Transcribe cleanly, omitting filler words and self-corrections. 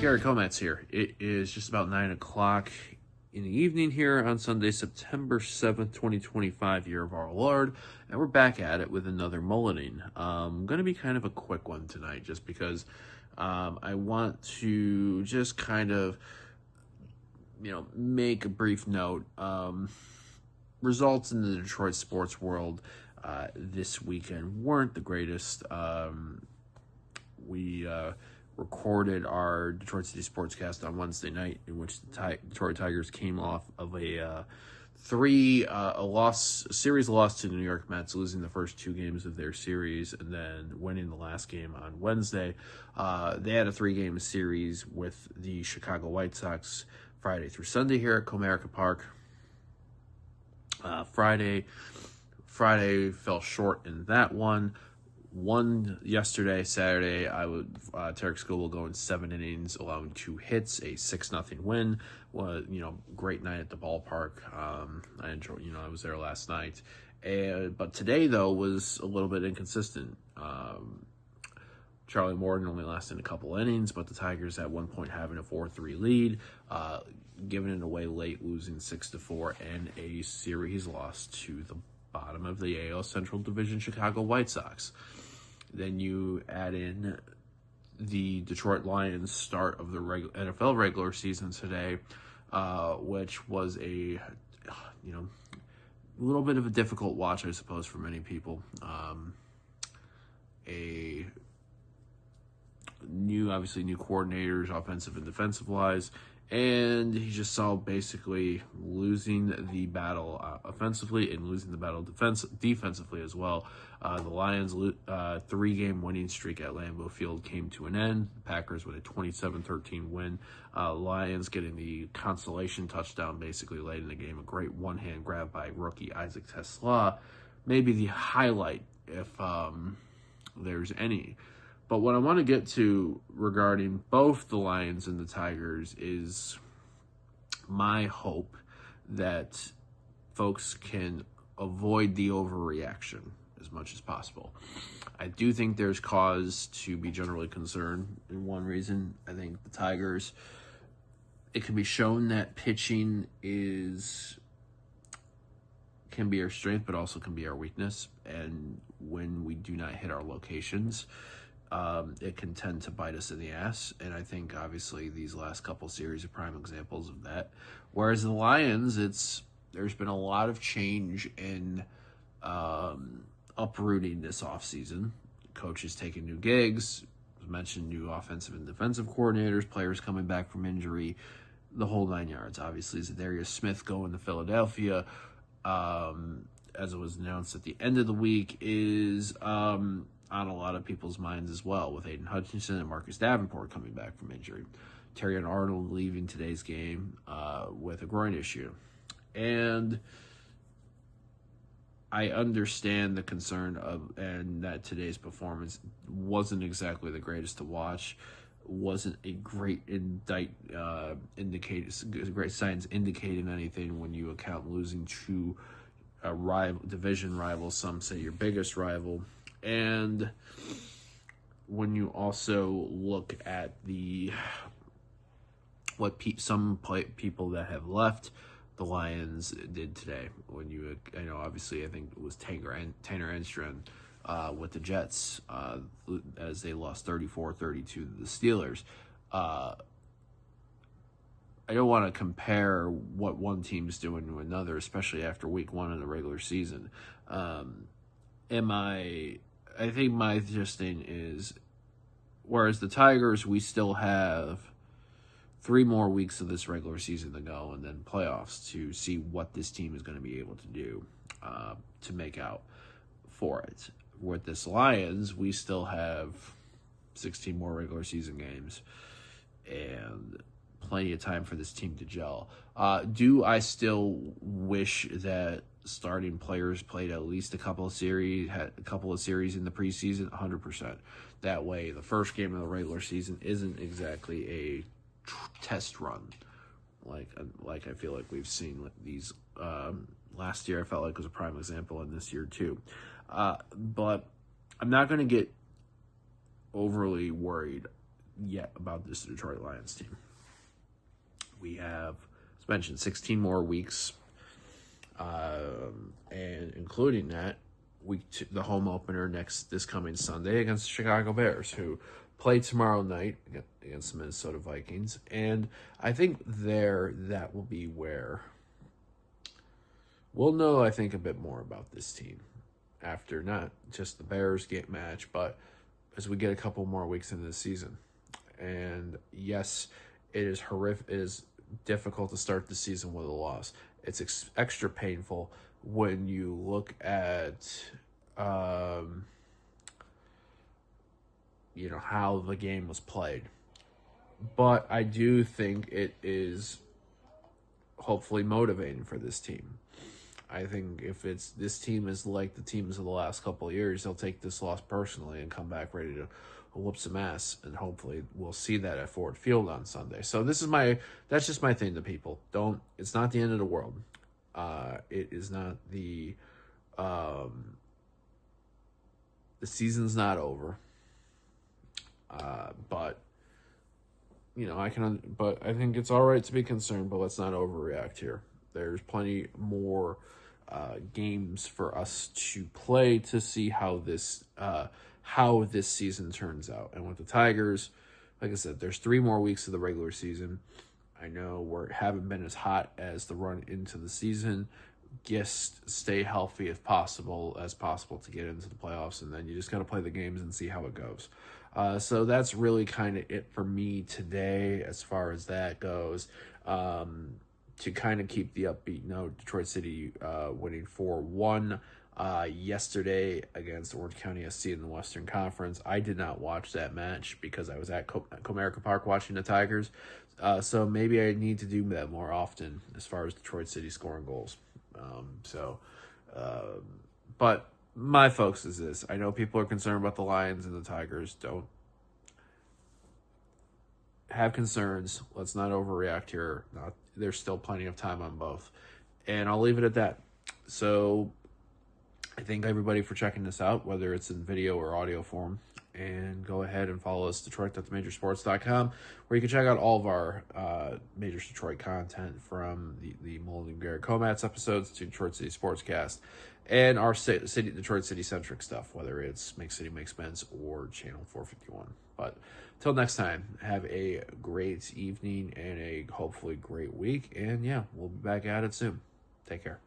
Garret Komatz here. It is just about 9 o'clock in the evening here on Sunday, September 7th, 2025, year of our Lord, and we're back at it with another mulleting. Going to be kind of a quick one tonight just because I want to just kind of, make a brief note. Results in the Detroit sports world this weekend weren't the greatest. We recorded our Detroit City Sportscast on Wednesday night, in which the Detroit Tigers came off of a series loss to the New York Mets, losing the first two games of their series and then winning the last game on Wednesday. They had a 3-game series with the Chicago White Sox Friday through Sunday here at Comerica Park. Friday fell short in that one. Won yesterday, Saturday. Tarek Skubal going 7 innings, allowing 2 hits, a 6-0 win. Was great night at the ballpark. I enjoyed. I was there last night, but today though was a little bit inconsistent. Charlie Morton only lasted a couple innings, but the Tigers at one point having a 4-3 lead, giving it away late, losing 6-4, and a series loss to the bottom of the AL Central Division Chicago White Sox. Then you add in the Detroit Lions start of the NFL regular season today, which was a little bit of a difficult watch, I suppose, for many people. New coordinators, offensive and defensive wise, and he just saw basically losing the battle offensively and losing the battle defensively as well. The Lions' 3-game winning streak at Lambeau Field came to an end. The Packers with a 27-13 win. Lions getting the consolation touchdown basically late in the game. A great one-hand grab by rookie Isaac Tesla. Maybe the highlight if there's any. But what I want to get to regarding both the Lions and the Tigers is my hope that folks can avoid the overreaction as much as possible. I do think there's cause to be generally concerned. And one reason, I think the Tigers, it can be shown that pitching can be our strength, but also can be our weakness. And when we do not hit our locations, it can tend to bite us in the ass, and I think obviously these last couple series are prime examples of that. Whereas the Lions, there's been a lot of change in uprooting this offseason. Coaches taking new gigs, as mentioned, new offensive and defensive coordinators, players coming back from injury, the whole 9 yards. Obviously, Zadarius Smith going to Philadelphia, as it was announced at the end of the week, is on a lot of people's minds as well, with Aiden Hutchinson and Marcus Davenport coming back from injury. Terrion Arnold leaving today's game with a groin issue. And I understand the concern and that today's performance wasn't exactly the greatest to watch, wasn't a great great signs indicating anything when you account losing to a division rival, some say your biggest rival. And when you also look at what some people that have left the Lions did today, obviously I think it was Tanner Enstrom with the Jets as they lost 34-32 to the Steelers. I don't want to compare what one team's doing to another, especially after week 1 of the regular season. I think my thing is, whereas the Tigers, we still have 3 more weeks of this regular season to go and then playoffs to see what this team is going to be able to do to make out for it. With this Lions, we still have 16 more regular season games and plenty of time for this team to gel. Do I still wish that starting players played at least a couple of series in the preseason? 100%. That way, the first game of the regular season isn't exactly a test run, like I feel like we've seen these last year. I felt like was a prime example, and this year too. But I'm not going to get overly worried yet about this Detroit Lions team. We have, as mentioned, 16 more weeks, and including that, the home opener this coming Sunday against the Chicago Bears, who play tomorrow night against the Minnesota Vikings. And I think that will be where we'll know, I think, a bit more about this team after not just the Bears game match, but as we get a couple more weeks into the season. And yes, it is horrific. It is difficult to start the season with a loss. It's extra painful when you look at, how the game was played. But I do think it is hopefully motivating for this team. I think if this team is like the teams of the last couple of years, they'll take this loss personally and come back ready to whoop some ass, and hopefully we'll see that at Ford Field on Sunday. So that's just my thing to people. It's not the end of the world. It is not the season's not over. But I think it's all right to be concerned, but let's not overreact here. There's plenty more games for us to play to see how this season turns out. And with the Tigers, like I said, there's 3 more weeks of the regular season. I know we haven't been as hot as the run into the season. Just stay healthy as possible to get into the playoffs, and then you just got to play the games and see how it goes. So that's really kind of it for me today as far as that goes. To kind of keep the upbeat note, Detroit City winning 4-1 yesterday against Orange County SC in the Western Conference. I did not watch that match because I was at Comerica Park watching the Tigers. So maybe I need to do that more often as far as Detroit City scoring goals. But my focus is this. I know people are concerned about the Lions and the Tigers. Don't have concerns. Let's not overreact here. There's still plenty of time on both. And I'll leave it at that. So I thank everybody for checking this out, whether it's in video or audio form. And go ahead and follow us, Detroit.themajorsports.com, where you can check out all of our Majors Detroit content, from the Mulleting Garret Komatz episodes to Detroit City Sportscast, and our Detroit City-centric stuff, whether it's Make City Makes Men's or Channel 451. But till next time, have a great evening and a hopefully great week. And yeah, we'll be back at it soon. Take care.